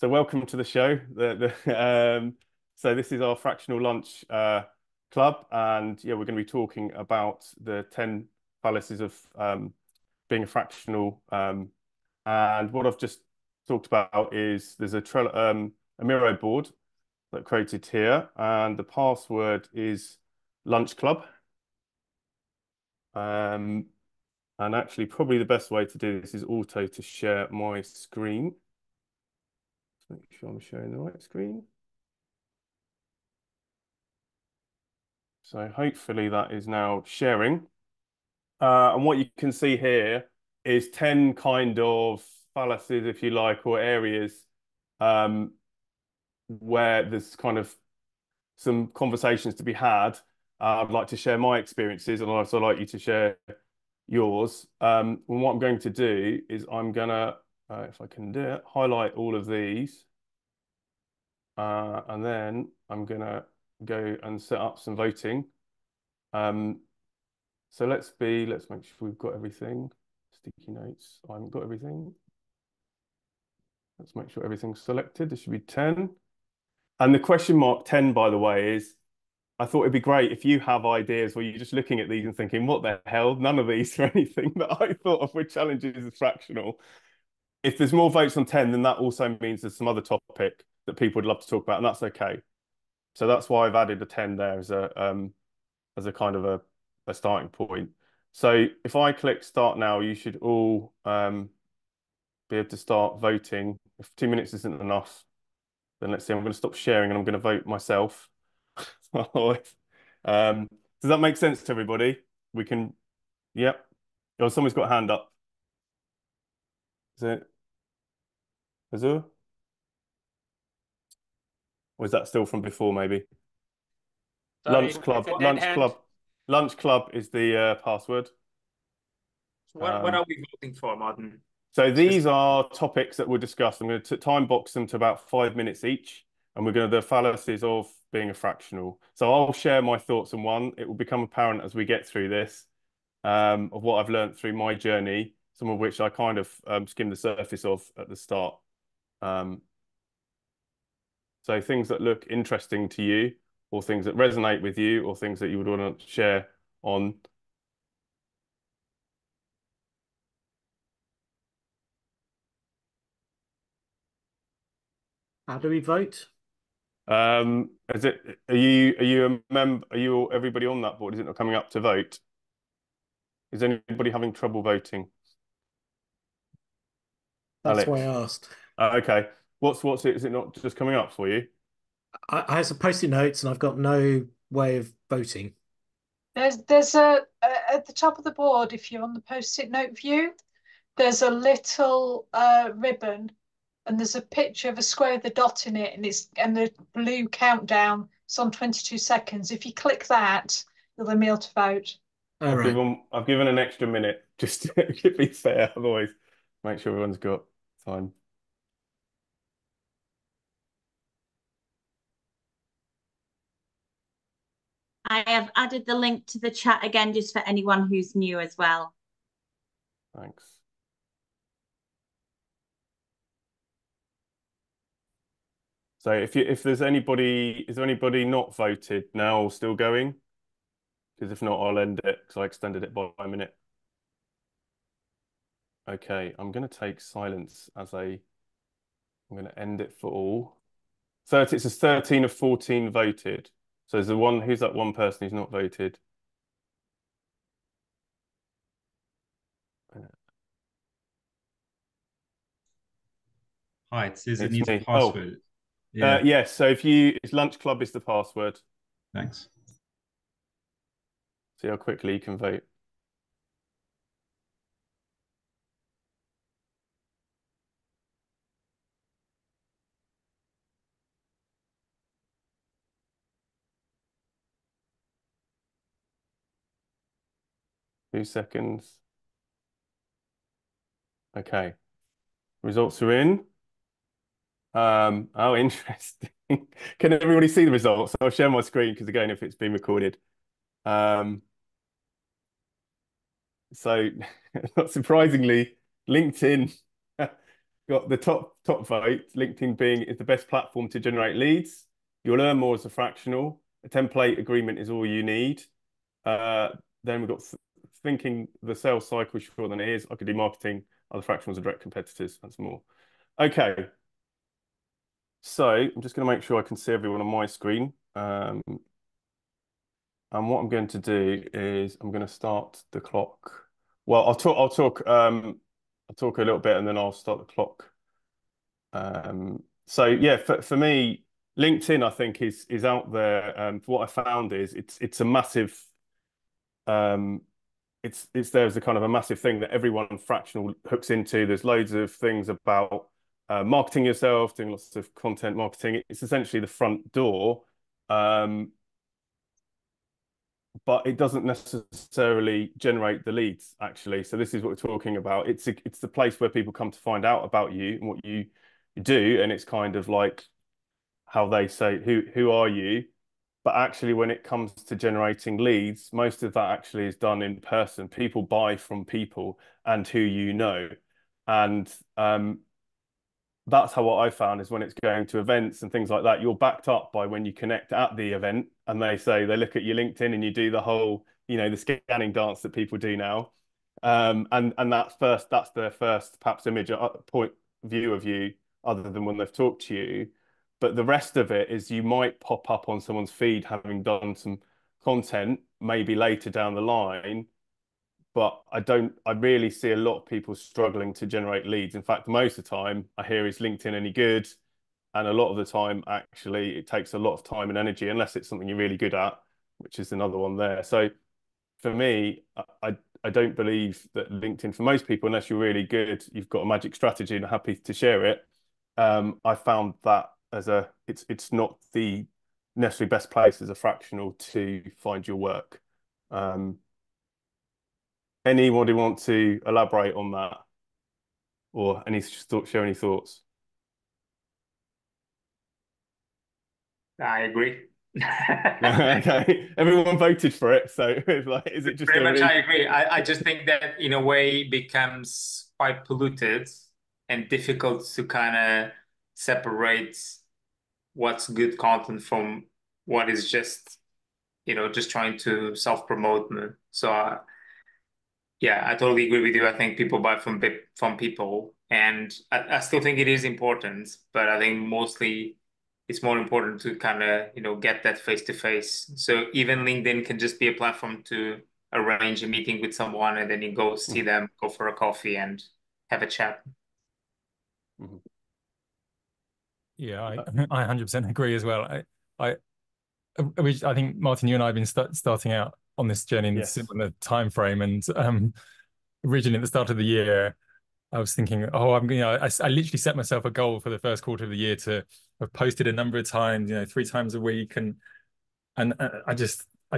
So welcome to the show. So this is our fractional lunch club, and yeah, we're going to be talking about the 10 fallacies of being a fractional. And what I've just talked about is there's a Miro board that I created here, and the password is lunch club. Um, and actually, probably the best way to do this is auto to share my screen. Let's make sure I'm sharing the right screen. So hopefully that is now sharing. And what you can see here is 10 kind of fallacies, if you like, or areas um, where there's kind of some conversations to be had. I'd like to share my experiences, and I'd also like you to share yours. And what I'm going to do is I'm gonna, if I can do it, highlight all of these, and then I'm gonna go and set up some voting. Um, So let's make sure we've got everything. Sticky notes, I haven't got everything. Let's make sure everything's selected. There should be 10. And the question mark 10, by the way, is I thought it'd be great if you have ideas where you're just looking at these and thinking, what the hell? None of these are anything that I thought of with challenges as fractional. If there's more votes on 10, then that also means there's some other topic that people would love to talk about, and that's okay. So that's why I've added a 10 there as a kind of a starting point. So if I click start now, you should all be able to start voting. If 2 minutes isn't enough, then let's see. I'm going to stop sharing and I'm going to vote myself. Um, does that make sense to everybody? We can, yep. Oh, someone's got a hand up. Is it Azure? Or is that still from before, maybe? Sorry, Lunch hand. Club. Lunch Club is the password. What Um, are we voting for, Martin? So these Specific. are topics that we'll discuss. I'm going to time box them to about 5 minutes each, and we're going to the fallacies of being a fractional. So I'll share my thoughts on one. It will become apparent as we get through this of what I've learned through my journey, some of which I kind of skimmed the surface of at the start. Um, so things that look interesting to you, or things that resonate with you, or things that you would want to share on. How do we vote? Is it? Are you a member? Are you everybody on that board? Is it not coming up to vote? Is anybody having trouble voting? That's why Alex. I asked. Okay. What's it? Is it not just coming up for you? I have some post-it notes and I've got no way of voting. There's a at the top of the board, if you're on the post-it note view, there's a little ribbon and there's a picture of a square with a dot in it, and the blue countdown. It's on 22 seconds. If you click that, you'll then be able to vote. All right. I've given an extra minute just to be fair. Otherwise, make sure everyone's got time. I have added the link to the chat again, just for anyone who's new as well. Thanks. So if there's anybody, is there anybody not voted now or still going? Because if not, I'll end it because I extended it by a minute. Okay, I'm going to take silence as I'm going to end it for all. 30, it says 13 of 14 voted. So there's who's that one person who's not voted? Hi, it says it It's needs a me. Oh, password. Yeah, yes. So it's Lunch Club is the password. thanks. See how quickly you can vote. Two seconds. Okay. Results are in. Oh, interesting. Can everybody see the results? I'll share my screen because again, if it's being recorded. Um, so not surprisingly, LinkedIn got the top vote. LinkedIn being is the best platform to generate leads. You'll earn more as a fractional. A template agreement is all you need. Then we've got thinking the sales cycle is shorter than it is. I could do marketing. Other fractionals are direct competitors. That's more. Okay. So I'm just going to make sure I can see everyone on my screen. And what I'm going to do is I'm going to start the clock. Well, I'll talk a little bit and then I'll start the clock. So yeah, for me, LinkedIn I think is out there. For what I found is it's a massive it's there as a kind of a massive thing that everyone fractional hooks into. There's loads of things about marketing yourself, doing lots of content marketing. It's essentially the front door. But it doesn't necessarily generate the leads, actually. So this is what we're talking about. It's the place where people come to find out about you and what you do, and it's kind of like how they say, who are you? But actually, when it comes to generating leads, most of that actually is done in person. People buy from people and who you know. And that's how what I found is when it's going to events and things like that, you're backed up by when you connect at the event and they look at your LinkedIn and you do the whole, the scanning dance that people do now. And that's their first perhaps image, point view of you, other than when they've talked to you. But the rest of it is you might pop up on someone's feed having done some content, maybe later down the line, but I really see a lot of people struggling to generate leads. In fact, most of the time I hear, is LinkedIn any good? And a lot of the time, actually, it takes a lot of time and energy, unless it's something you're really good at, which is another one there. So for me, I don't believe that LinkedIn, for most people, unless you're really good, you've got a magic strategy and are happy to share it. I found that it's not the necessarily best place as a fractional to find your work. Anybody want to elaborate on that, or share any thoughts? I agree. Okay, everyone voted for it, so it's like, is it just Pretty much, really... I agree. I just think that in a way becomes quite polluted and difficult to kind of separate what's good content from what is just trying to self-promote. So yeah, I totally agree with you. I think people buy from people, and I still think it is important, but I think mostly it's more important to kind of get that face to face. So even LinkedIn can just be a platform to arrange a meeting with someone, and then you go see them, go for a coffee, and have a chat. Mm-hmm. Yeah, I 100% agree as well. I think Martin, you and I have been starting out on this journey in similar time frame, and originally at the start of the year, I was thinking, oh, I literally set myself a goal for the first quarter of the year to have posted a number of times, 3 times a week, and I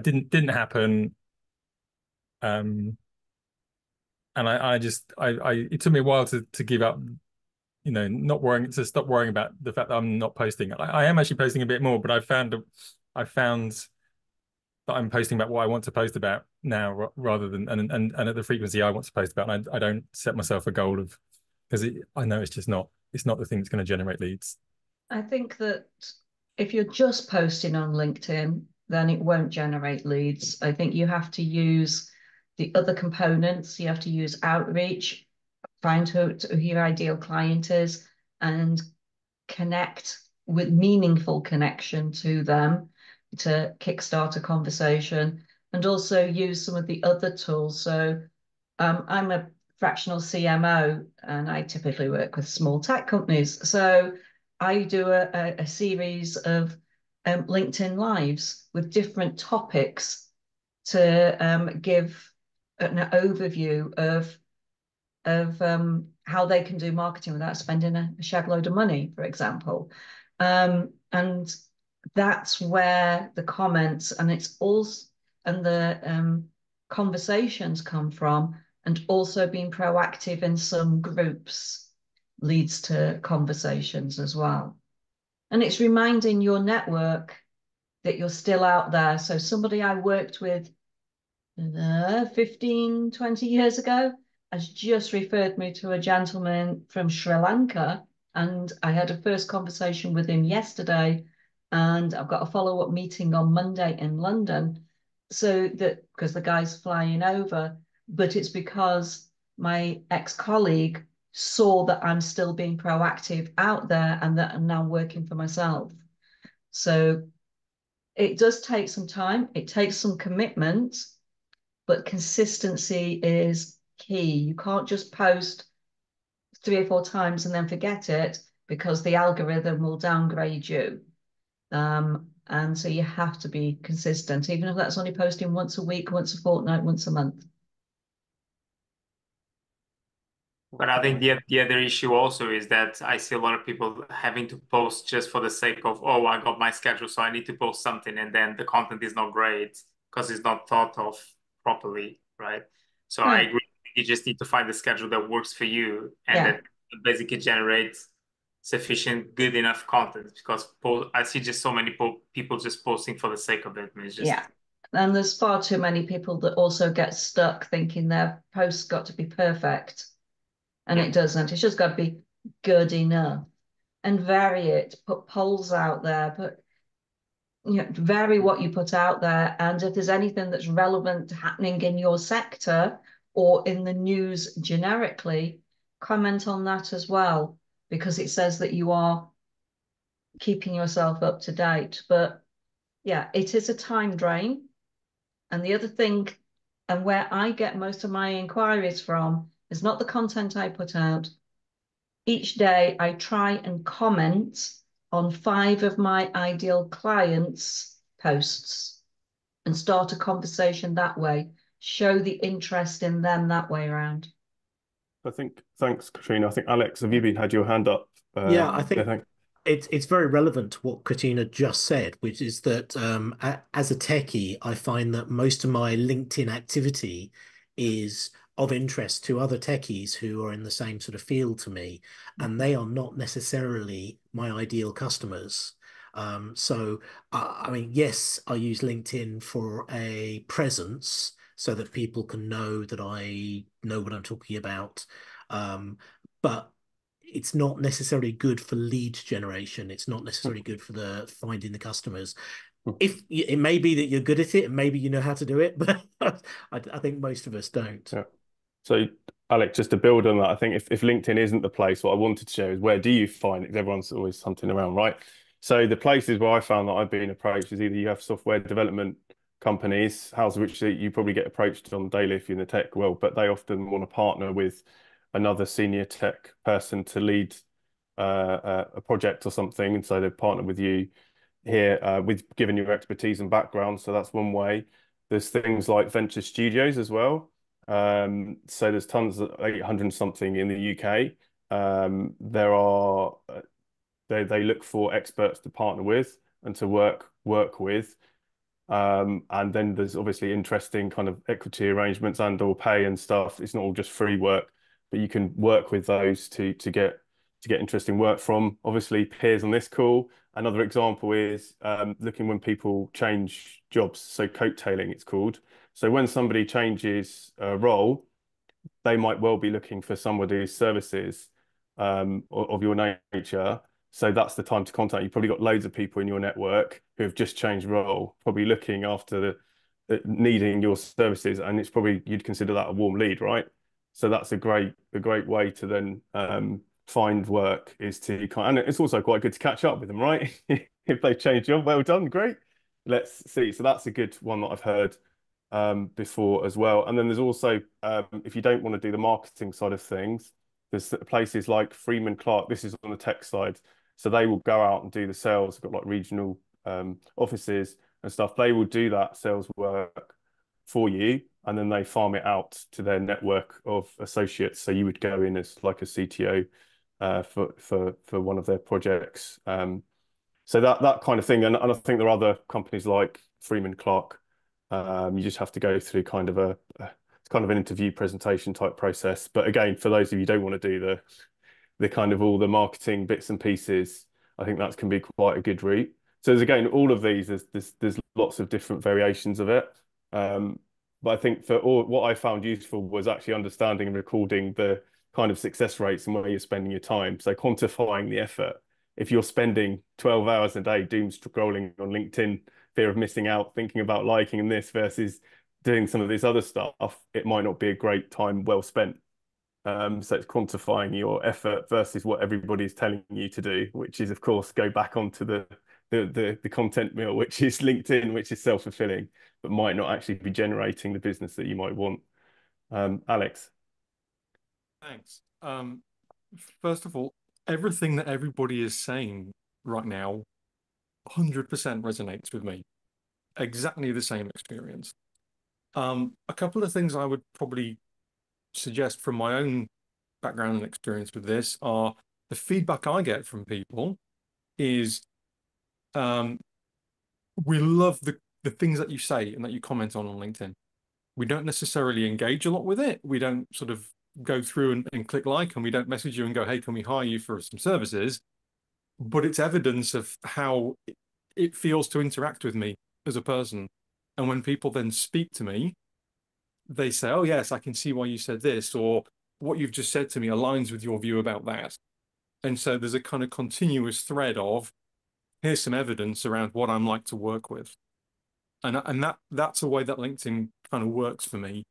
didn't happen. And it took me a while to give up, to stop worrying about the fact that I'm not posting. I am actually posting a bit more, but I found that I'm posting about what I want to post about now, rather than and at the frequency I want to post about. And I don't set myself a goal of, because I know it's not the thing that's going to generate leads. I think that if you're just posting on LinkedIn, then it won't generate leads. I think you have to use the other components. You have to use outreach, find who your ideal client is, and connect with meaningful connection to them to kickstart a conversation, and also use some of the other tools. So I'm a fractional CMO, and I typically work with small tech companies. So I do a series of LinkedIn Lives with different topics to give an overview of how they can do marketing without spending a shed load of money, for example. And that's where the comments and the conversations come from, and also being proactive in some groups leads to conversations as well. And it's reminding your network that you're still out there. So somebody I worked with 15, 20 years ago, has just referred me to a gentleman from Sri Lanka, and I had a first conversation with him yesterday, and I've got a follow-up meeting on Monday in London. So that because the guy's flying over, but it's because my ex-colleague saw that I'm still being proactive out there and that I'm now working for myself. So it does take some time, it takes some commitment, but consistency is key. You can't just post 3 or 4 times and then forget it, because the algorithm will downgrade you. And so you have to be consistent, even if that's only posting once a week, once a fortnight, once a month. But I think the other issue also is that I see a lot of people having to post just for the sake of, oh, I got my schedule, so I need to post something, and then the content is not great because it's not thought of properly, right? So I agree. You just need to find the schedule that works for you and that basically generates sufficient good enough content, because I see just so many people just posting for the sake of it. And it's just and there's far too many people that also get stuck thinking their post's got to be perfect. And it doesn't. It's just got to be good enough. And vary it. Put polls out there. Vary what you put out there. And if there's anything that's relevant to happening in your sector or in the news generically, comment on that as well, because it says that you are keeping yourself up to date. But yeah, it is a time drain. And the other thing, and where I get most of my inquiries from, is not the content I put out. Each day I try and comment on 5 of my ideal clients' posts and start a conversation that way, show the interest in them that way around. I think, thanks, Katrina. I think, Alex, have you had your hand up? Yeah, I think it's very relevant to what Katrina just said, which is that as a techie, I find that most of my LinkedIn activity is of interest to other techies who are in the same sort of field to me, and they are not necessarily my ideal customers. So, I mean, yes, I use LinkedIn for a presence so that people can know that I know what I'm talking about. But it's not necessarily good for lead generation. It's not necessarily good for the finding the customers. If it may be that you're good at it and maybe you know how to do it, but I think most of us don't. Yeah. So, Alex, just to build on that, I think if LinkedIn isn't the place, what I wanted to share is, where do you find it? Because everyone's always hunting around, right? So the places where I found that I've been approached is either you have software development companies, house which you probably get approached on daily if you're in the tech world, but they often want to partner with another senior tech person to lead a project or something, and so they partner with you here with given your expertise and background. So that's one way. There's things like venture studios as well. So there's tons of 800 something in the UK. There are they look for experts to partner with and to work with. And then there's obviously interesting kind of equity arrangements and or pay and stuff. It's not all just free work, but you can work with those to get interesting work from. Obviously, peers on this call. Another example is looking when people change jobs. So coattailing, it's called. So when somebody changes a role, they might well be looking for somebody's services of your nature. So that's the time to contact. You've probably got loads of people in your network who have just changed role, probably looking after needing your services, and it's probably, you'd consider that a warm lead, right? So that's a great way to then find work, is to and it's also quite good to catch up with them, right? If they've changed job, well done, great. Let's see. So that's a good one that I've heard before as well. And then there's also, if you don't want to do the marketing side of things, there's places like Freeman Clark. This is on the tech side. So they will go out and do the sales. They've got like regional offices and stuff. They will do that sales work for you, and then they farm it out to their network of associates. So you would go in as like a CTO for one of their projects. So that kind of thing. And I think there are other companies like Freeman Clark. You just have to go through kind of it's kind of an interview presentation type process. But again, for those of you who don't want to do the kind of all the marketing bits and pieces, I think that can be quite a good route. So there's, again, all of these, there's lots of different variations of it. But I think for all what I found useful was actually understanding and recording the kind of success rates and where you're spending your time. So quantifying the effort. If you're spending 12 hours a day doom scrolling on LinkedIn, fear of missing out, thinking about liking and this versus doing some of this other stuff, it might not be a great time well spent. So it's quantifying your effort versus what everybody's telling you to do, which is, of course, go back onto the content mill, which is LinkedIn, which is self-fulfilling, but might not actually be generating the business that you might want. Alex. Thanks. First of all, everything that everybody is saying right now 100% resonates with me. Exactly the same experience. A couple of things I would probably suggest from my own background and experience with this are the feedback I get from people is we love the things that you say and that you comment on LinkedIn. We don't necessarily engage a lot with it. We don't sort of go through and click like, and we don't message you and go, hey, can we hire you for some services? But it's evidence of how it feels to interact with me as a person. And when people then speak to me, they say, oh, yes, I can see why you said this, or what you've just said to me aligns with your view about that. And so there's a kind of continuous thread of, here's some evidence around what I'm like to work with. And that's a way that LinkedIn kind of works for me.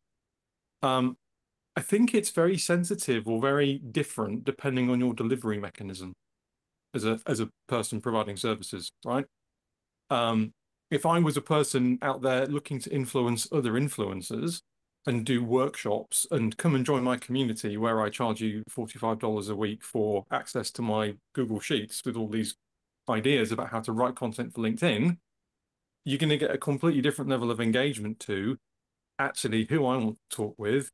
I think it's very sensitive or very different depending on your delivery mechanism as a person providing services, right? If I was a person out there looking to influence other influencers and do workshops and come and join my community where I charge you $45 a week for access to my Google Sheets with all these ideas about how to write content for LinkedIn, you're going to get a completely different level of engagement to actually who I want to talk with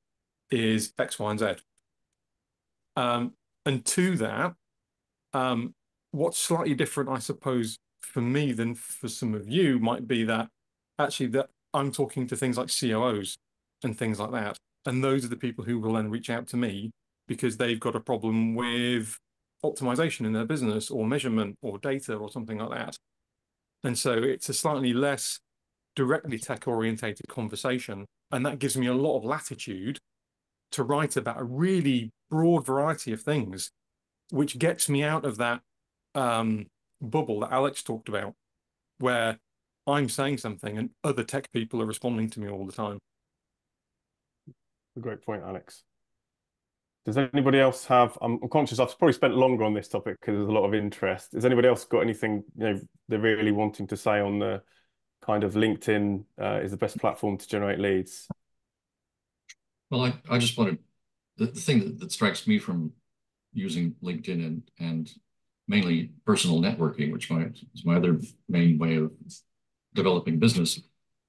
is X, Y, and Z. And to that, what's slightly different, I suppose, for me than for some of you might be that actually that I'm talking to things like COOs and things like that. And those are the people who will then reach out to me because they've got a problem with optimization in their business or measurement or data or something like that. And so it's a slightly less directly tech-orientated conversation. And that gives me a lot of latitude to write about a really broad variety of things, which gets me out of that bubble that Alex talked about, where I'm saying something and other tech people are responding to me all the time. A great point, Alex. Does anybody else have, I'm conscious I've probably spent longer on this topic because there's a lot of interest. Has anybody else got anything, they're really wanting to say on the kind of LinkedIn is the best platform to generate leads? Well, I just wanted, the thing that strikes me from using LinkedIn and mainly personal networking, which is my other main way of developing business.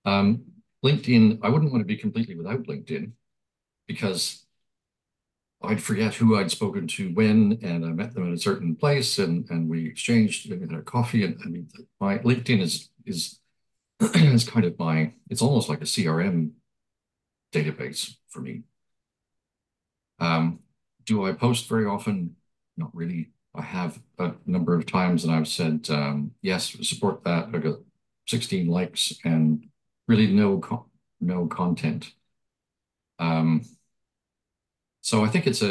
LinkedIn, I wouldn't want to be completely without LinkedIn because I'd forget who I'd spoken to when, and I met them at a certain place, and we exchanged a coffee. And I mean, my LinkedIn is kind of it's almost like a CRM database for me. Do I post very often? Not really. I have a number of times, and I've said yes, support that. I got 16 likes and really no content. So I think it's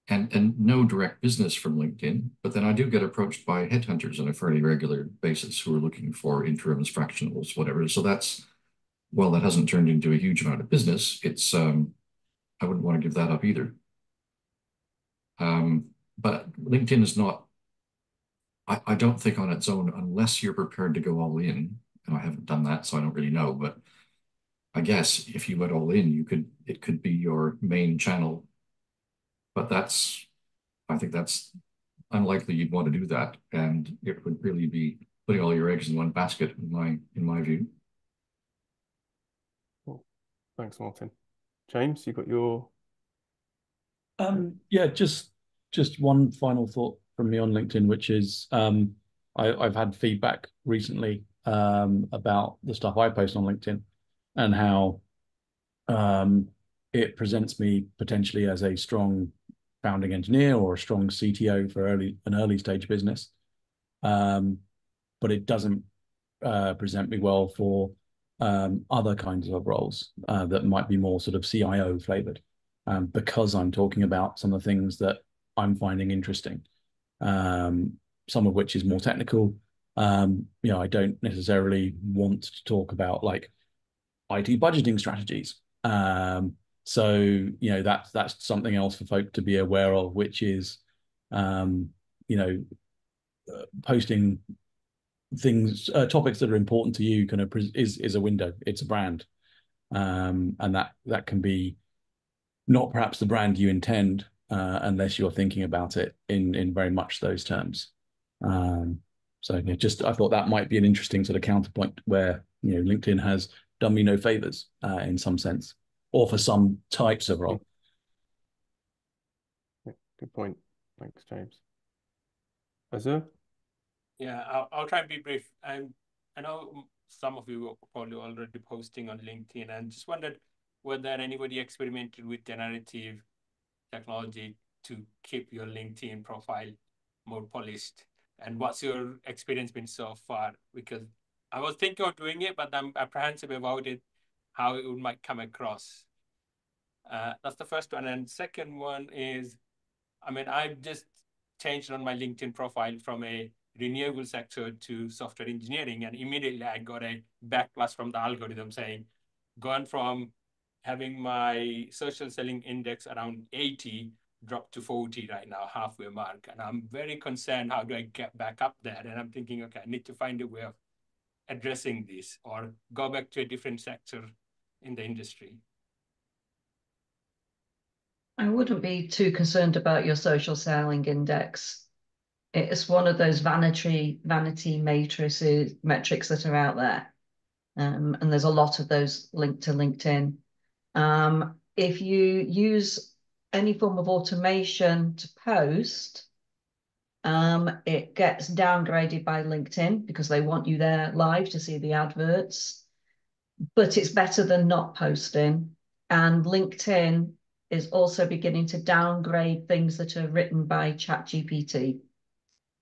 and no direct business from LinkedIn, but then I do get approached by headhunters on a fairly regular basis who are looking for interims, fractionals, whatever. So well, that hasn't turned into a huge amount of business. It's I wouldn't want to give that up either. But LinkedIn is not, I don't think on its own, unless you're prepared to go all in, and I haven't done that, so I don't really know, but I guess if you went all in, it could be your main channel. But I think that's unlikely you'd want to do that. And it would really be putting all your eggs in one basket, in my view. Cool. Thanks, Martin. James, you got your... Yeah, just one final thought from me on LinkedIn, which is I've had feedback recently about the stuff I post on LinkedIn and how it presents me potentially as a strong founding engineer or a strong CTO for an early stage business, but it doesn't present me well for other kinds of roles that might be more sort of CIO flavored, because I'm talking about some of the things that I'm finding interesting, some of which is more technical. I don't necessarily want to talk about like IT budgeting strategies. So that's something else for folk to be aware of, which is posting things, topics that are important to you, kind of is a window. It's a brand, and that can be not perhaps the brand you intend, unless you're thinking about it in very much those terms. So I thought that might be an interesting sort of counterpoint where LinkedIn has done me no favors in some sense, or for some types of role. Yeah, good point. Thanks, James. Azur? Yeah, I'll try and be brief. I know some of you are probably already posting on LinkedIn, and just wondered whether anybody experimented with generative technology to keep your LinkedIn profile more polished. And what's your experience been so far? Because I was thinking of doing it, but I'm apprehensive about it, how it might come across. That's the first one. And second one is, I've just changed on my LinkedIn profile from a renewable sector to software engineering, and immediately I got a backlash from the algorithm saying, gone from having my social selling index around 80 dropped to 40 right now, halfway mark. And I'm very concerned, how do I get back up there? And I'm thinking, okay, I need to find a way of addressing this or go back to a different sector in the industry. I wouldn't be too concerned about your social selling index. It's one of those vanity metrics that are out there. And there's a lot of those linked to LinkedIn. If you use any form of automation to post, it gets downgraded by LinkedIn because they want you there live to see the adverts. But it's better than not posting. And LinkedIn is also beginning to downgrade things that are written by ChatGPT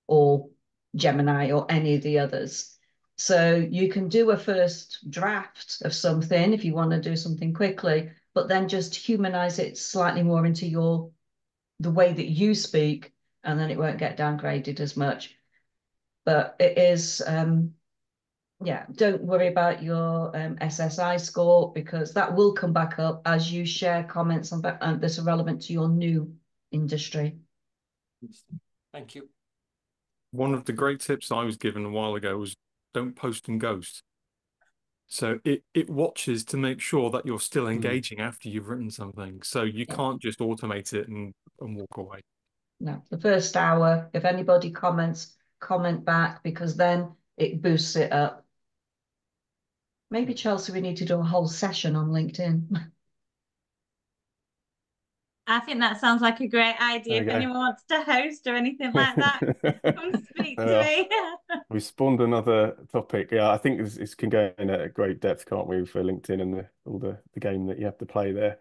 or Gemini or any of the others. So you can do a first draft of something if you want to do something quickly, but then just humanize it slightly more into the way that you speak, and then it won't get downgraded as much. But it is, don't worry about your SSI score, because that will come back up as you share comments on that are relevant to your new industry. Thank you. One of the great tips I was given a while ago was don't post and ghost. So it watches to make sure that you're still engaging after you've written something. So you can't just automate it and walk away. No, the first hour, if anybody comments, comment back, because then it boosts it up. Maybe, Chelsea, we need to do a whole session on LinkedIn. I think that sounds like a great idea. If anyone wants to host or anything like that, come speak to me. We spawned another topic. Yeah, I think this can go in at great depth, can't we, for LinkedIn and all the game that you have to play there.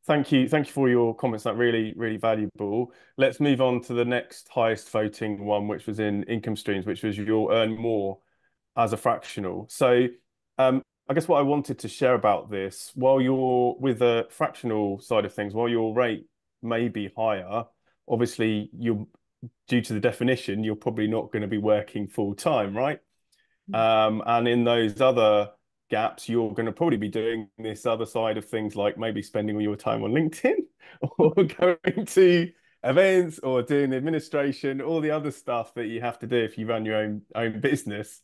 Thank you for your comments. That really, really valuable. Let's move on to the next highest voting one, which was in income streams, which was you'll earn more as a fractional. So I guess what I wanted to share about this, while you're with the fractional side of things, while your rate may be higher, obviously due to the definition, you're probably not going to be working full time, right? And in those other gaps, you're going to probably be doing this other side of things, like maybe spending all your time on LinkedIn or going to events or doing the administration, all the other stuff that you have to do if you run your own business.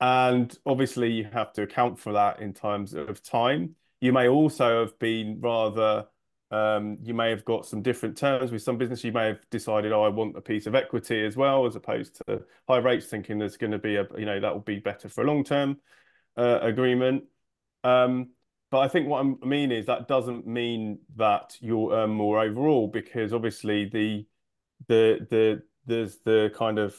And obviously you have to account for that in terms of time. You may also have been you may have got some different terms with some business. You may have decided, oh, I want a piece of equity as well, as opposed to high rates, thinking there's going to be that will be better for a long-term agreement. But I think what I mean is that doesn't mean that you'll earn more overall, because obviously there's the kind of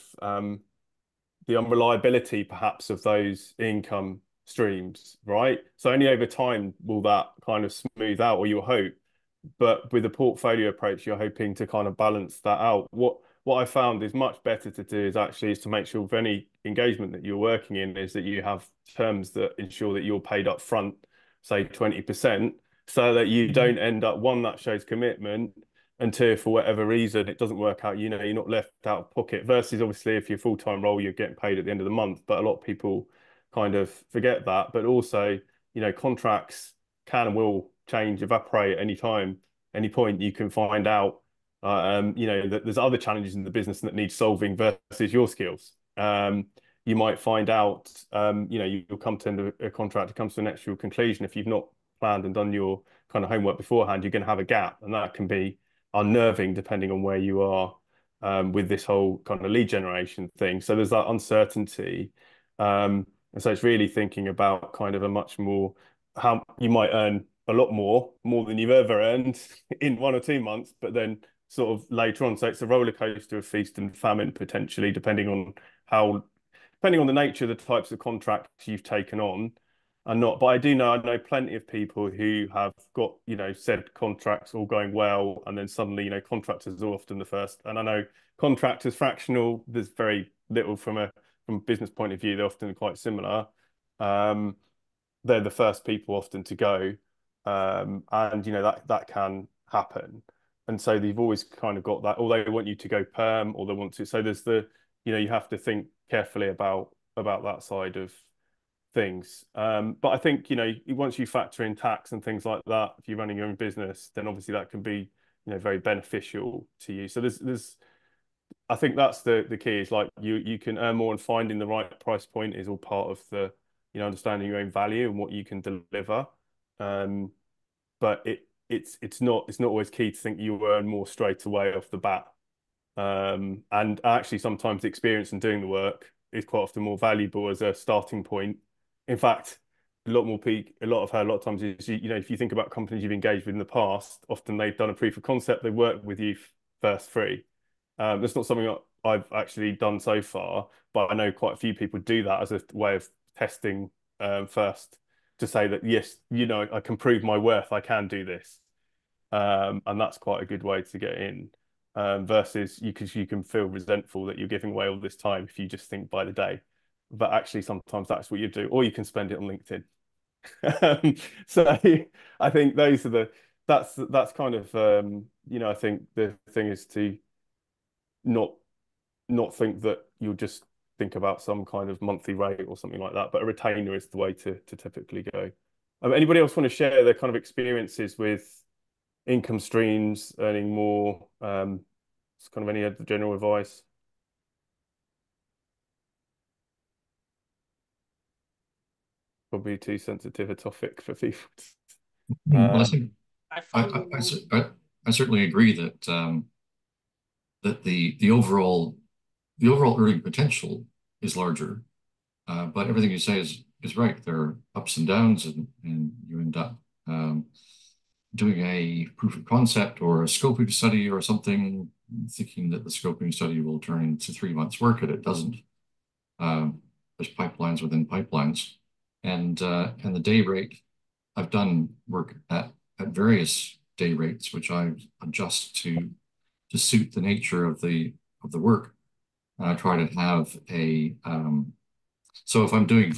the unreliability perhaps of those income streams, right? So only over time will that kind of smooth out, or you'll hope. But with the portfolio approach, you're hoping to kind of balance that out. what I found is much better to do is to make sure for any engagement that you're working in is that you have terms that ensure that you're paid up front, say 20%, so that you don't end up, one, that shows commitment, and two, for whatever reason, it doesn't work out, you're not left out of pocket. Versus obviously if you're full-time role, you're getting paid at the end of the month, but a lot of people kind of forget that. But also, contracts can and will change, evaporate at any time, any point. You can find out that there's other challenges in the business that need solving versus your skills. You might find out, you'll come to end of a contract, it comes to a natural conclusion. If you've not planned and done your kind of homework beforehand, you're going to have a gap, and that can be unnerving depending on where you are with this whole kind of lead generation thing. So there's that uncertainty. And so it's really thinking about kind of a much more, how you might earn a lot more than you've ever earned in 1 or 2 months, but then sort of later on. So it's a roller coaster of feast and famine potentially, depending on the nature of the types of contracts you've taken on and not. But I know plenty of people who have got, said contracts all going well, and then suddenly, contractors are often the first. And I know contractors, fractional, there's very little from a business point of view, they're often quite similar. They're the first people often to go. And that can happen. And so they've always kind of got that, or they want you to go perm, or they want to. So there's you have to think carefully about that side of things. But I think, once you factor in tax and things like that, if you're running your own business, then obviously that can be, very beneficial to you. So I think that's the key, is like you can earn more, and finding the right price point is all part of the, understanding your own value and what you can deliver. But it's not always key to think you earn more straight away off the bat. And actually sometimes the experience in doing the work is quite often more valuable as a starting point. In fact, a lot of times is, if you think about companies you've engaged with in the past, often they've done a proof of concept, they work with you first free. That's not something that I've actually done so far, but I know quite a few people do that as a way of testing first, to say that, yes, I can prove my worth, I can do this. And that's quite a good way to get in, versus because you can feel resentful that you're giving away all this time if you just think by the day. But actually sometimes that's what you do, or you can spend it on LinkedIn. So I think that's kind of I think the thing is to not think that you'll just think about some kind of monthly rate or something like that, but a retainer is the way to typically go. Anybody else want to share their kind of experiences with income streams, earning more? It's kind of any general advice. Probably too sensitive a topic for people. Well, I certainly agree that that the overall earning potential is larger, but everything you say is right. There are ups and downs, and you end up doing a proof of concept or a scoping study or something, thinking that the scoping study will turn into 3 months' work, and it doesn't. There's pipelines within pipelines, and the day rate. I've done work at various day rates, which I adjust to suit the nature of the work. I try to have a so if I'm doing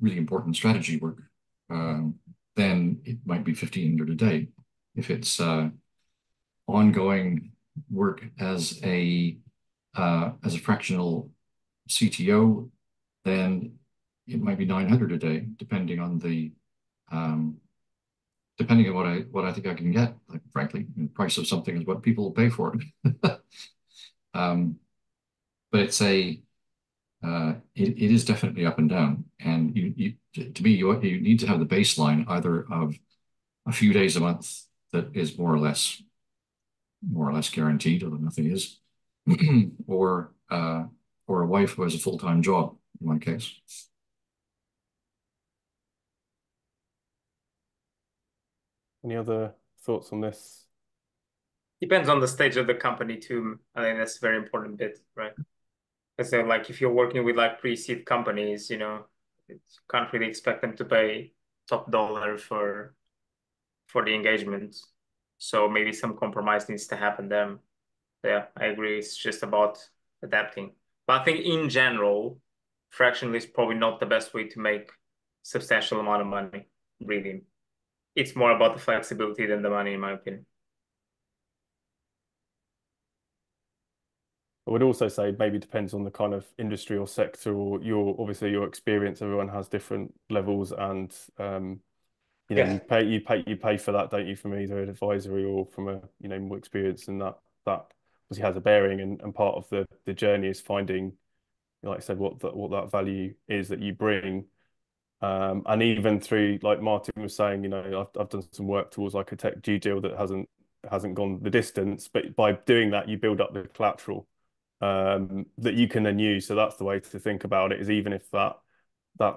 really important strategy work, then it might be 1,500 a day. If it's ongoing work as a fractional CTO, then it might be 900 a day, depending on what I think I can get. Like, frankly, the price of something is what people will pay for it. But it's it is definitely up and down. And to me, you need to have the baseline either of a few days a month that is more or less guaranteed, although nothing is, or a wife who has a full-time job, in my case. Any other thoughts on this? Depends on the stage of the company too. I think that's a very important bit, right? Because like if you're working with like pre-seed companies, you can't really expect them to pay top dollar for the engagement. So maybe some compromise needs to happen there. Yeah, I agree. It's just about adapting. But I think in general, fractional is probably not the best way to make substantial amount of money, really. It's more about the flexibility than the money, in my opinion. I would also say maybe depends on the kind of industry or sector or obviously your experience. Everyone has different levels, and Yeah. you pay for that, don't you, from either an advisory or from a more experience, and that obviously has a bearing, and part of the journey is finding, like I said, what that value is that you bring. And even through, like Martin was saying, I've done some work towards like a tech due deal that hasn't gone the distance, but by doing that, you build up the collateral that you can then use. So that's the way to think about it, is even if that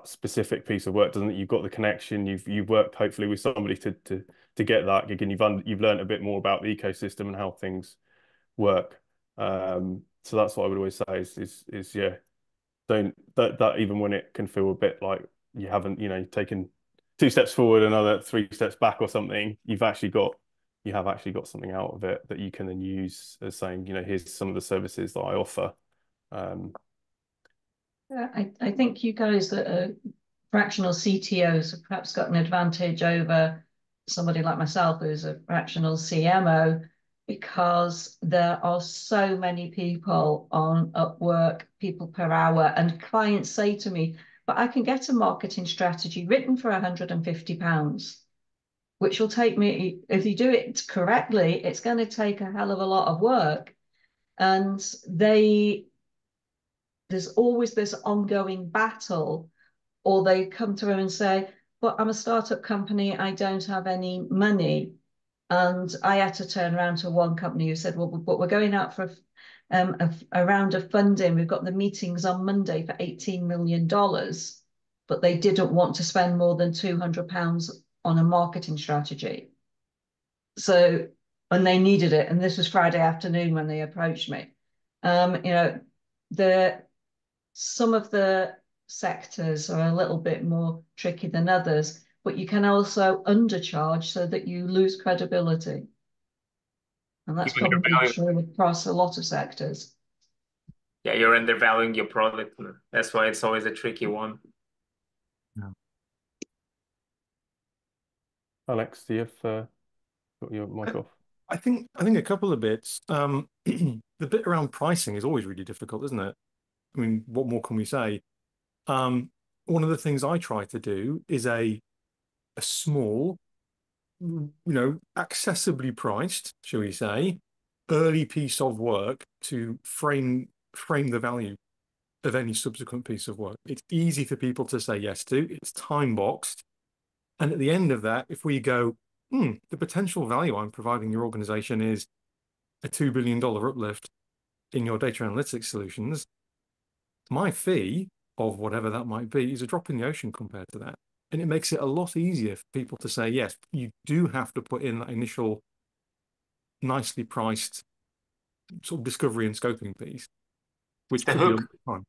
specific piece of work doesn't, you've got the connection, you've worked hopefully with somebody to get that gig, and you've learned a bit more about the ecosystem and how things work. So that's what I would always say is yeah, don't that even when it can feel a bit like you haven't taken 2 steps forward, another 3 steps back or something, you have actually got something out of it that you can then use as saying, here's some of the services that I offer. I think you guys that are fractional CTOs have perhaps got an advantage over somebody like myself who's a fractional CMO, because there are so many people on Upwork, people per hour, and clients say to me, but I can get a marketing strategy written for £150, which will take me, if you do it correctly, it's going to take a hell of a lot of work. And there's always this ongoing battle, or they come through and say, well, I'm a startup company, I don't have any money. And I had to turn around to one company who said, well, but we're going out for a round of funding. We've got the meetings on Monday for $18 million, but they didn't want to spend more than £200 on a marketing strategy. So, and they needed it. And this was Friday afternoon when they approached me. Some of the sectors are a little bit more tricky than others, but you can also undercharge so that you lose credibility. And that's probably true across a lot of sectors. Yeah, you're undervaluing your product. That's why it's always a tricky one. Yeah. Alex, do you have got your mic off? I think a couple of bits. The bit around pricing is always really difficult, isn't it? I mean, what more can we say? One of the things I try to do is a small, accessibly priced, shall we say, early piece of work to frame the value of any subsequent piece of work. It's easy for people to say yes to. It's time boxed, and at the end of that, if we go, the potential value I'm providing your organization is a $2 billion uplift in your data analytics solutions, my fee of whatever that might be is a drop in the ocean compared to that. And it makes it a lot easier for people to say, yes, you do have to put in that initial nicely priced sort of discovery and scoping piece, which could be a lot of time.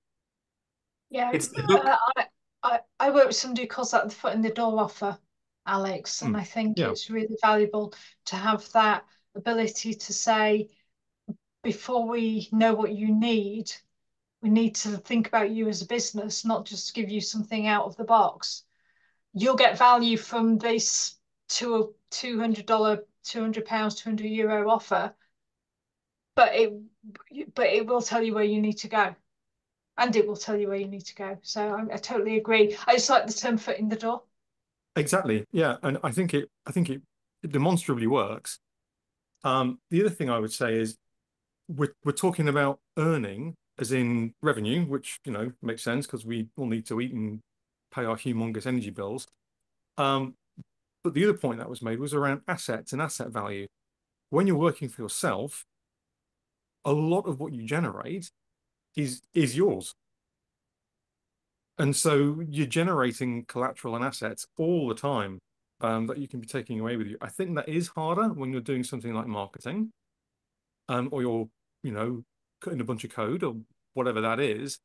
Yeah, it's the hook. I work with somebody who calls that the foot in the door offer, Alex, and I think it's really valuable to have that ability to say, before we know what you need, we need to think about you as a business, not just give you something out of the box. You'll get value from this to a $200, £200, €200 offer, but it will tell you where you need to go. And it will tell you where you need to go. So I totally agree. I just like the term foot in the door. Exactly. Yeah. And I think it demonstrably works. The other thing I would say is we're talking about earning as in revenue, which, makes sense because we all need to eat and pay our humongous energy bills. But the other point that was made was around assets and asset value. When you're working for yourself, a lot of what you generate is yours. And so you're generating collateral and assets all the time that you can be taking away with you. I think that is harder when you're doing something like marketing, or you're, cutting a bunch of code or whatever that is.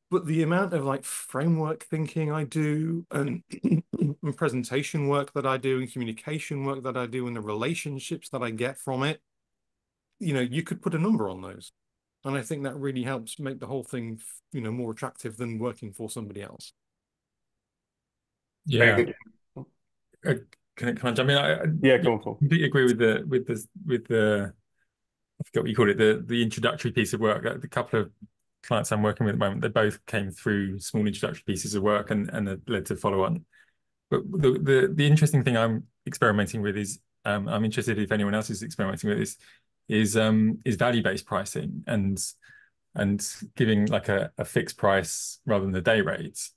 But the amount of like framework thinking I do and, and presentation work that I do and communication work that I do and the relationships that I get from it, you could put a number on those. And I think that really helps make the whole thing, more attractive than working for somebody else. Yeah. Can I jump in? Yeah, go on, Paul. I completely agree with the I forget what you call it, the introductory piece of work. The couple of clients I'm working with at the moment, they both came through small introductory pieces of work and led to follow on. But the interesting thing I'm experimenting with is I'm interested if anyone else is experimenting with this is value-based pricing and giving like a fixed price rather than the day rates.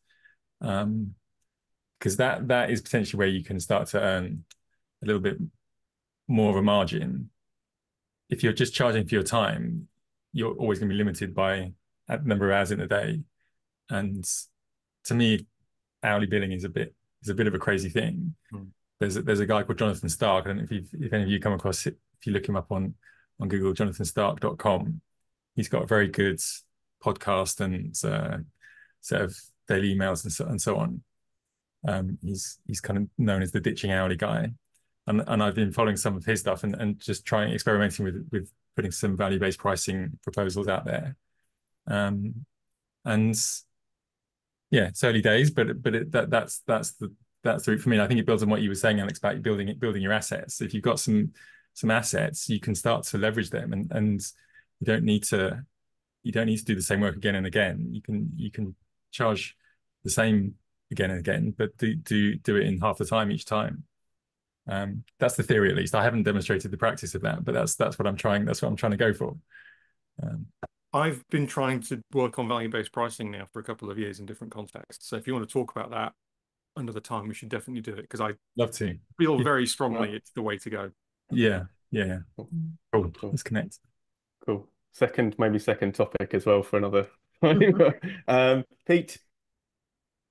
Because that is potentially where you can start to earn a little bit more of a margin. If you're just charging for your time, you're always going to be limited by the number of hours in the day. And to me, hourly billing is a bit of a crazy thing. There's a guy called Jonathan Stark. I don't know if any of you come across it, if you look him up on Google, jonathanstark.com. He's got a very good podcast and set of daily emails and so on. He's kind of known as the ditching hourly guy. And I've been following some of his stuff and just experimenting with putting some value-based pricing proposals out there. And yeah, it's early days, but that's the route for me. And I think it builds on what you were saying, Alex, about building your assets. If you've got some assets, you can start to leverage them, and you don't need to do the same work again and again. You can charge the same again and again, but do it in half the time each time. That's the theory, at least. I haven't demonstrated the practice of that, but that's what I'm trying. That's what I'm trying to go for. I've been trying to work on value-based pricing now for a couple of years in different contexts. So if you want to talk about that another time, we should definitely do it, because I love to feel very strongly it's the way to go. Yeah. Cool. Let's connect. Cool. Maybe second topic as well for another time. Pete.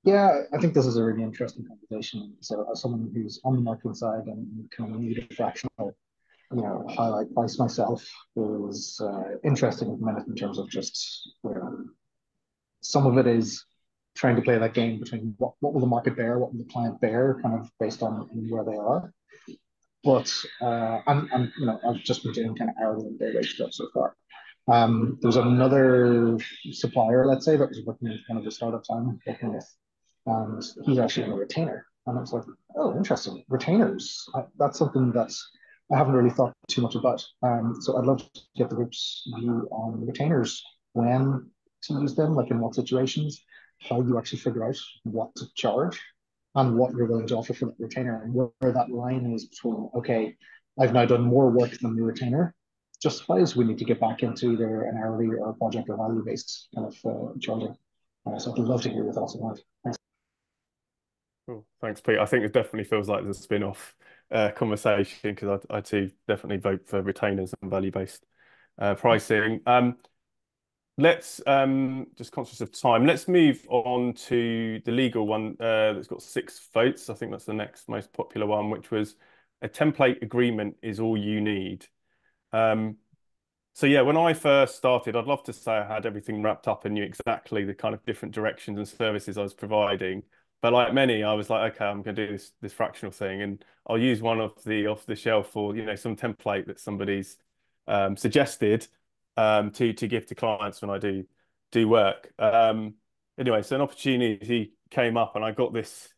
Yeah, I think this is a really interesting conversation. So as someone who's on the marketing side and kind of new to fractional, highlight price myself is interesting at the minute in terms of just some of it is trying to play that game between what will the market bear, what will the client bear, kind of based on where they are. But I've just been doing kind of hourly and day rate stuff so far. There's another supplier, let's say, that was working with one of the startups I'm working with, and he's actually on a retainer. And it's like, oh, interesting, retainers. That's something that I haven't really thought too much about. So I'd love to get the group's view on retainers, when to use them, like in what situations, how you actually figure out what to charge, and what you're willing to offer for that retainer, and where that line is between, okay, I've now done more work than the retainer justifies, we need to get back into either an hourly or a project or value-based kind of charging. So I'd love to hear your thoughts on that. Thanks. Cool. Thanks, Pete. I think it definitely feels like there's a spin-off conversation, because I too definitely vote for retainers and value-based pricing. Let's just conscious of time. Let's move on to the legal one that's got 6 votes. I think that's the next most popular one, which was a template agreement is all you need. So yeah, when I first started, I'd love to say I had everything wrapped up and knew exactly the kind of different directions and services I was providing. But like many, I was like, okay, I'm going to do this fractional thing, and I'll use one of the off the shelf, or some template that somebody's suggested to give to clients when I do work. Anyway, so an opportunity came up, and I got this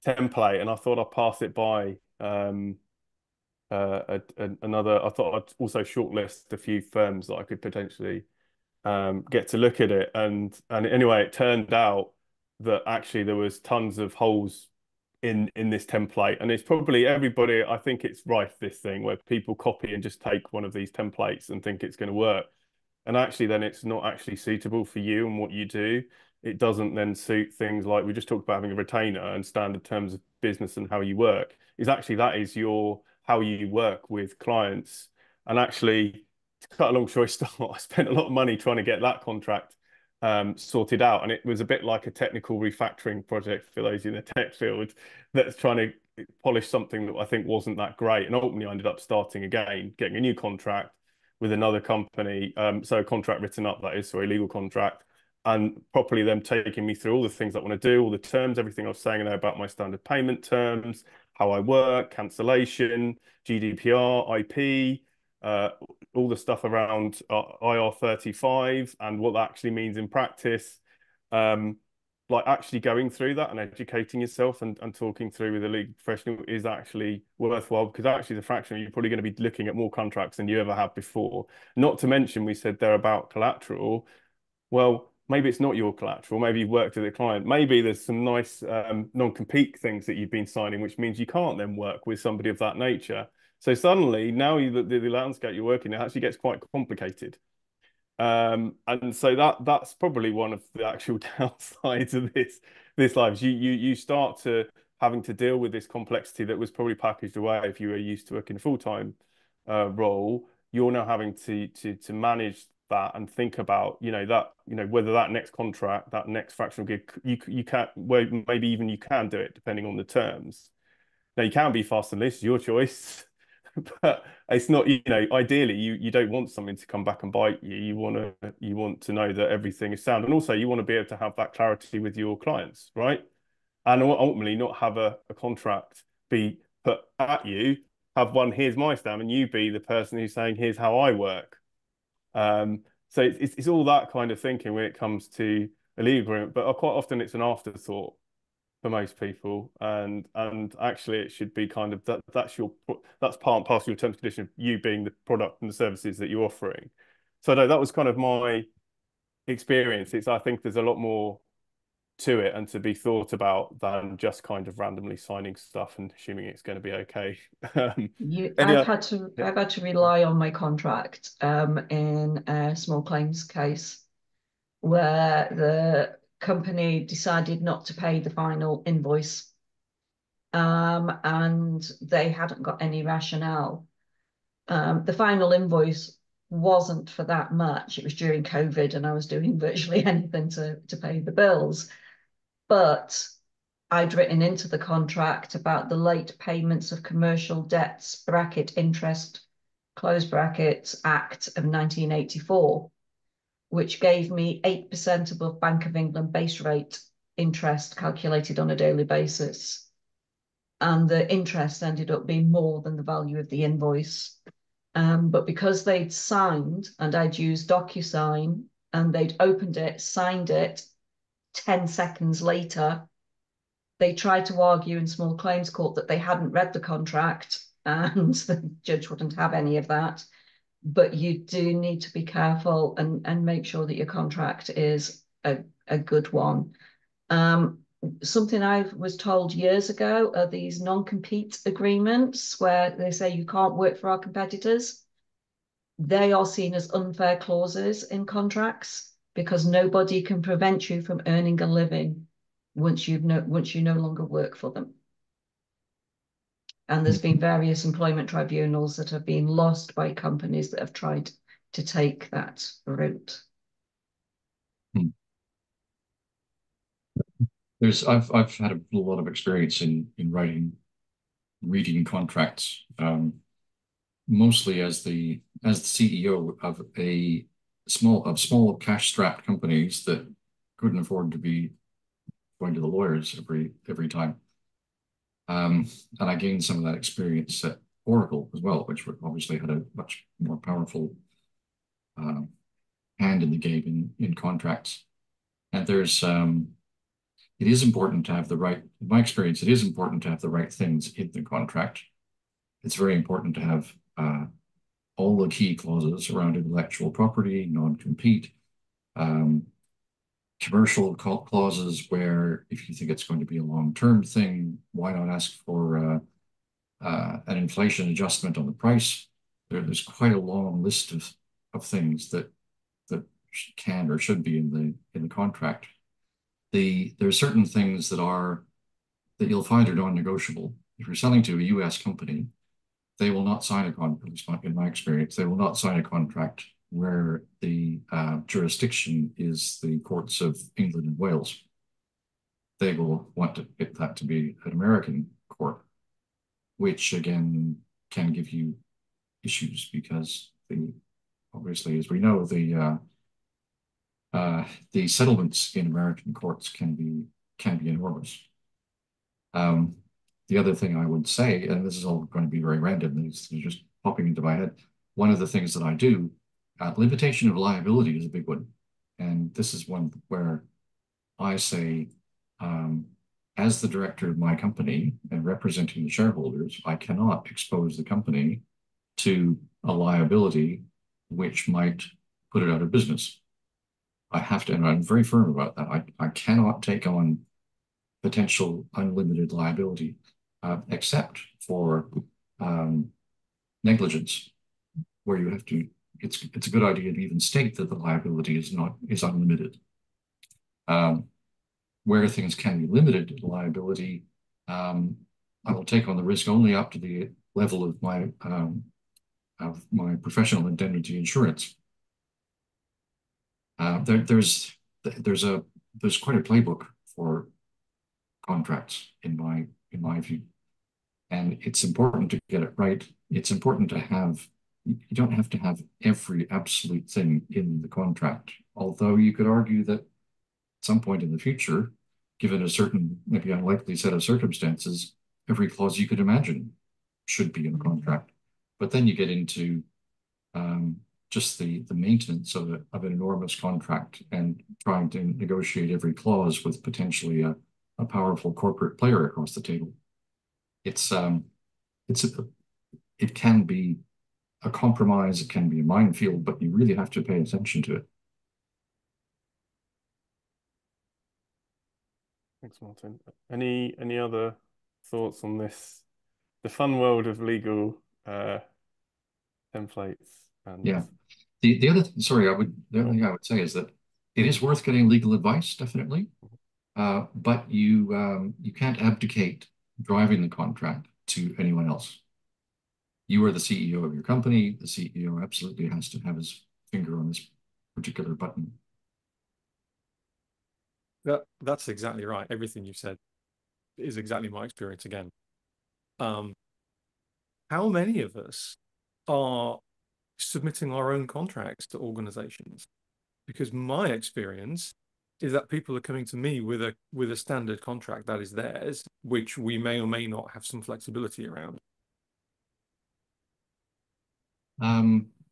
template, and I thought I'd pass it by another. I thought I'd also shortlist a few firms that I could potentially get to look at it, and anyway, it turned out that actually there was tons of holes in this template, and it's probably everybody. I think it's rife, this thing where people copy and just take one of these templates and think it's going to work, and actually then it's not actually suitable for you and what you do. It doesn't then suit things like we just talked about, having a retainer and standard terms of business and how you work. Is actually that is how you work with clients. And actually, to cut a long story short, I spent a lot of money trying to get that contract sorted out, and it was a bit like a technical refactoring project for those in the tech field that's trying to polish something that I think wasn't that great. And ultimately I ended up starting again, getting a new contract with another company, so a contract written up, that is, so a legal contract, and properly them taking me through all the things I want to do, all the terms, everything I was saying there about my standard payment terms, how I work, cancellation, GDPR, IP, all the stuff around IR35 and what that actually means in practice. Like actually going through that and educating yourself and talking through with a legal professional is actually worthwhile, because actually the fractional, you're probably going to be looking at more contracts than you ever have before. Not to mention, we said they're about collateral. Well, maybe it's not your collateral. Maybe you've worked with a client. Maybe there's some nice non-compete things that you've been signing, which means you can't then work with somebody of that nature. So suddenly, now the landscape you're working in actually gets quite complicated. And so that's probably one of the actual downsides of this life. You start to having to deal with this complexity that was probably packaged away if you were used to working a full-time role. You're now having to manage that and think about, whether that next contract, that next fractional gig, you can't, well, maybe even you can do it depending on the terms. Now you can be fast and loose, your choice. But it's not, ideally you don't want something to come back and bite you. You want to know that everything is sound, and also you want to be able to have that clarity with your clients, right? And ultimately not have a contract be put at you. Have one, here's my stamp, and you be the person who's saying, here's how I work. So it's all that kind of thinking when it comes to a legal agreement, but quite often it's an afterthought for most people, and actually it should be kind of that's part and parcel of your terms and condition of you being the product and the services that you're offering. So no, that was kind of my experience. I think there's a lot more to it and to be thought about than just kind of randomly signing stuff and assuming it's going to be okay. I've had to rely on my contract in a small claims case where the company decided not to pay the final invoice, and they hadn't got any rationale. The final invoice wasn't for that much. It was during COVID, and I was doing virtually anything to pay the bills. But I'd written into the contract about the late payments of commercial debts, bracket interest, close brackets, Act of 1984, which gave me 8% above Bank of England base rate interest calculated on a daily basis. And the interest ended up being more than the value of the invoice. But because they'd signed, and I'd used DocuSign, and they'd opened it, signed it, 10 seconds later, they tried to argue in small claims court that they hadn't read the contract, and the judge wouldn't have any of that. But you do need to be careful and make sure that your contract is a good one. Something I was told years ago are these non-compete agreements where they say you can't work for our competitors. They are seen as unfair clauses in contracts because nobody can prevent you from earning a living once you no longer work for them. And there's been various employment tribunals that have been lost by companies that have tried to take that route. I've had a lot of experience in reading contracts, mostly as the CEO of small cash-strapped companies that couldn't afford to be going to the lawyers every time. And I gained some of that experience at Oracle as well, which obviously had a much more powerful hand in the game in contracts. And it is important to have the right, in my experience, it is important to have the right things in the contract. It's very important to have all the key clauses around intellectual property, non-compete, commercial clauses where if you think it's going to be a long-term thing, why not ask for an inflation adjustment on the price? There's quite a long list of things that can or should be in the contract. There are certain things that you'll find are non-negotiable. If you're selling to a US company, they will not sign a contract, in my experience, they will not sign a contract where the jurisdiction is the courts of England and Wales. They will want that to be an American court, which again can give you issues because obviously, as we know, the settlements in American courts can be enormous. The other thing I would say, and this is all going to be very random, these are just popping into my head, one of the things that I do, limitation of liability is a big one. And this is one where I say, as the director of my company and representing the shareholders, I cannot expose the company to a liability which might put it out of business. I have to, and I'm very firm about that. I cannot take on potential unlimited liability, except for negligence, where you have to. It's a good idea to even state that the liability is unlimited. Where things can be limited liability, I will take on the risk only up to the level of my professional indemnity insurance. There's quite a playbook for contracts in my view, and it's important to get it right. It's important to have. You don't have to have every absolute thing in the contract, although you could argue that at some point in the future, given a certain maybe unlikely set of circumstances, every clause you could imagine should be in the contract. But then you get into just the maintenance of an enormous contract and trying to negotiate every clause with potentially a powerful corporate player across the table. It can be a compromise, it can be a minefield, but you really have to pay attention to it. Thanks, Martin. Any other thoughts on this? The fun world of legal templates. And yeah. The other thing, sorry, the other thing I would say is that it is worth getting legal advice, definitely. But you can't abdicate driving the contract to anyone else. You are the CEO of your company. The CEO absolutely has to have his finger on this particular button. That's exactly right. Everything you've said is exactly my experience again. How many of us are submitting our own contracts to organizations? Because my experience is that people are coming to me with a standard contract that is theirs, which we may or may not have some flexibility around.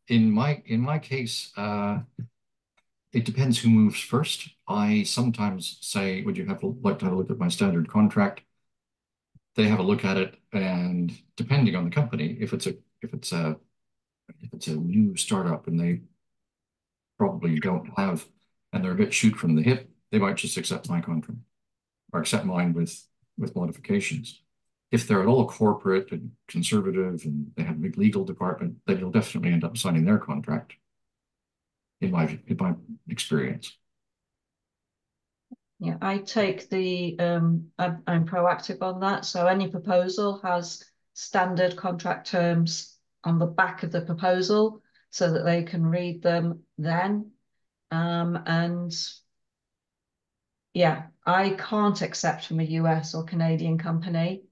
In my case, it depends who moves first. I sometimes say, would you like to have a look at my standard contract? They have a look at it, and depending on the company, if it's a new startup and they probably don't have, and they're a bit shoot from the hip, they might just accept my contract or accept mine with modifications. If they're at all corporate and conservative and they have a big legal department, then you'll definitely end up signing their contract, in my experience. Yeah, I take I'm proactive on that. So any proposal has standard contract terms on the back of the proposal so that they can read them then. And yeah, I can't accept from a US or Canadian company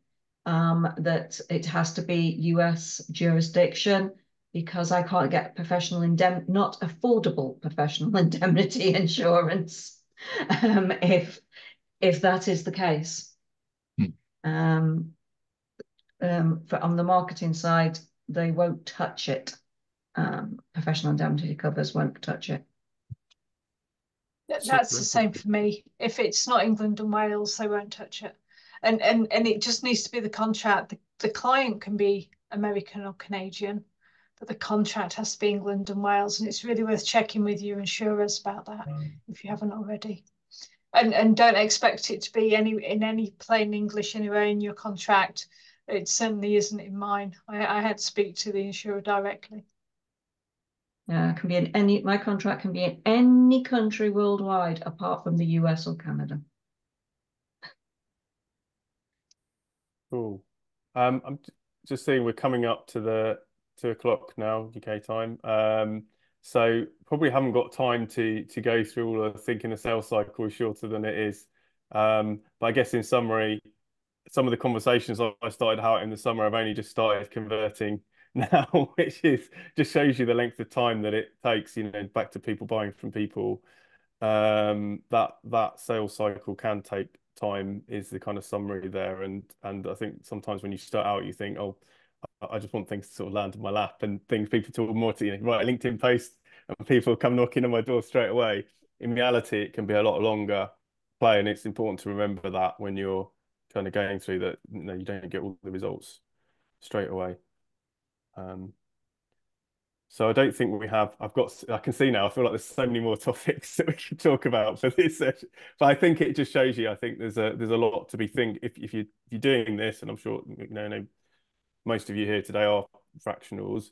that it has to be US jurisdiction, because I can't get not affordable professional indemnity insurance if that is the case. On the marketing side, they won't touch it. Professional indemnity covers won't touch it. That's the same for me. If it's not England and Wales, they won't touch it. And it just needs to be the contract. The client can be American or Canadian, but the contract has to be England and Wales. And it's really worth checking with your insurers about that if you haven't already. And don't expect it to be in any plain English anywhere in your contract. It certainly isn't in mine. I had to speak to the insurer directly. It can be my contract can be in any country worldwide apart from the US or Canada. Cool. I'm just seeing we're coming up to the 2 o'clock now, UK time. So probably haven't got time to go through all of thinking the sales cycle is shorter than it is. But I guess in summary, some of the conversations I started out in the summer, I've only just started converting now, which just shows you the length of time that it takes, back to people buying from people. That sales cycle can take time is the kind of summary there. And I think sometimes when you start out, you think, oh, I just want things to sort of land in my lap and things people talk more to, write a LinkedIn post and people come knocking on my door straight away. In reality, it can be a lot longer play, and it's important to remember that when you're kind of going through that, you don't get all the results straight away. So I don't think we have, I can see now, I feel like there's so many more topics that we can talk about for this session. But I think it just shows you, I think there's a lot to be if you're doing this, and I'm sure most of you here today are fractionals,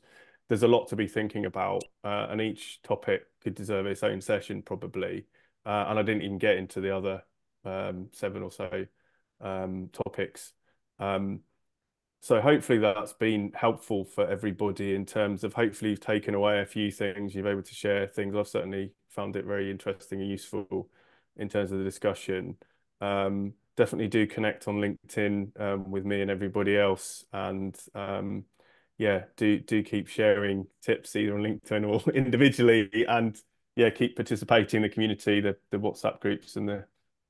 there's a lot to be thinking about, and each topic could deserve its own session probably. And I didn't even get into the other 7 or so topics. So hopefully that's been helpful for everybody in terms of, hopefully you've taken away a few things, you've able to share things. I've certainly found it very interesting and useful in terms of the discussion. Definitely do connect on LinkedIn with me and everybody else. And yeah, do keep sharing tips either on LinkedIn or individually. And yeah, keep participating in the community, the WhatsApp groups and the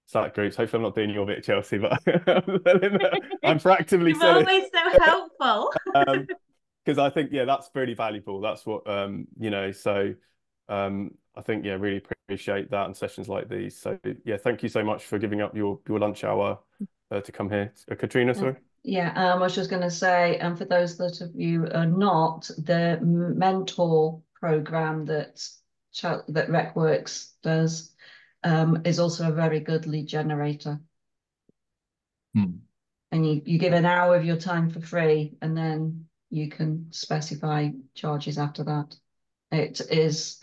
Slack groups. Hopefully I'm not doing your bit, Chelsea, but I'm proactively You're always so helpful. Because I think, yeah, that's really valuable. That's what, so I think, yeah, really appreciate that and sessions like these. So yeah, thank you so much for giving up your lunch hour to come here. Katrina, sorry. Yeah, I was just going to say, and for those that of you are not, the mentor program that RecWorks does is also a very good lead generator. And you give an hour of your time for free, and then you can specify charges after that. It is,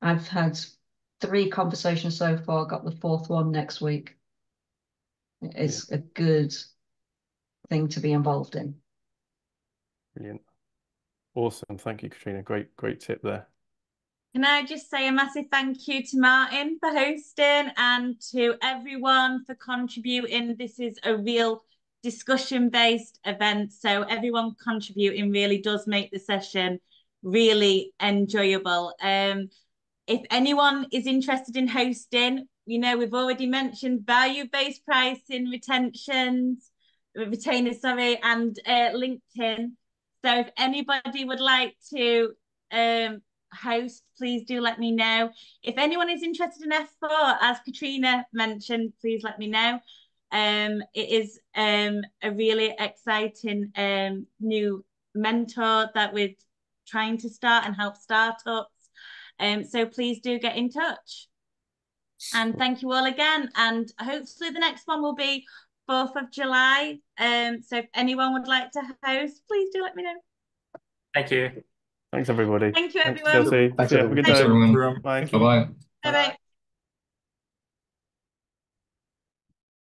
I've had 3 conversations so far, got the 4th one next week. It's a good thing to be involved in. Brilliant. Awesome. Thank you, Katrina. Great tip there. Can I just say a massive thank you to Martin for hosting and to everyone for contributing. This is a real discussion-based event, so everyone contributing really does make the session really enjoyable. If anyone is interested in hosting, we've already mentioned value-based pricing, retainers, and LinkedIn. So if anybody would like to host, please do let me know. If anyone is interested in F4, as Katrina mentioned, please let me know. It is a really exciting new mentor that we're trying to start and help startups. So please do get in touch. And thank you all again. And hopefully the next one will be 4th of July. So if anyone would like to host, please do let me know. Thank you. Thanks, everybody. Thank you, everyone. Thanks, Chelsea. Thanks, Have a good day. Thanks, everyone. Bye. Bye-bye. Bye-bye.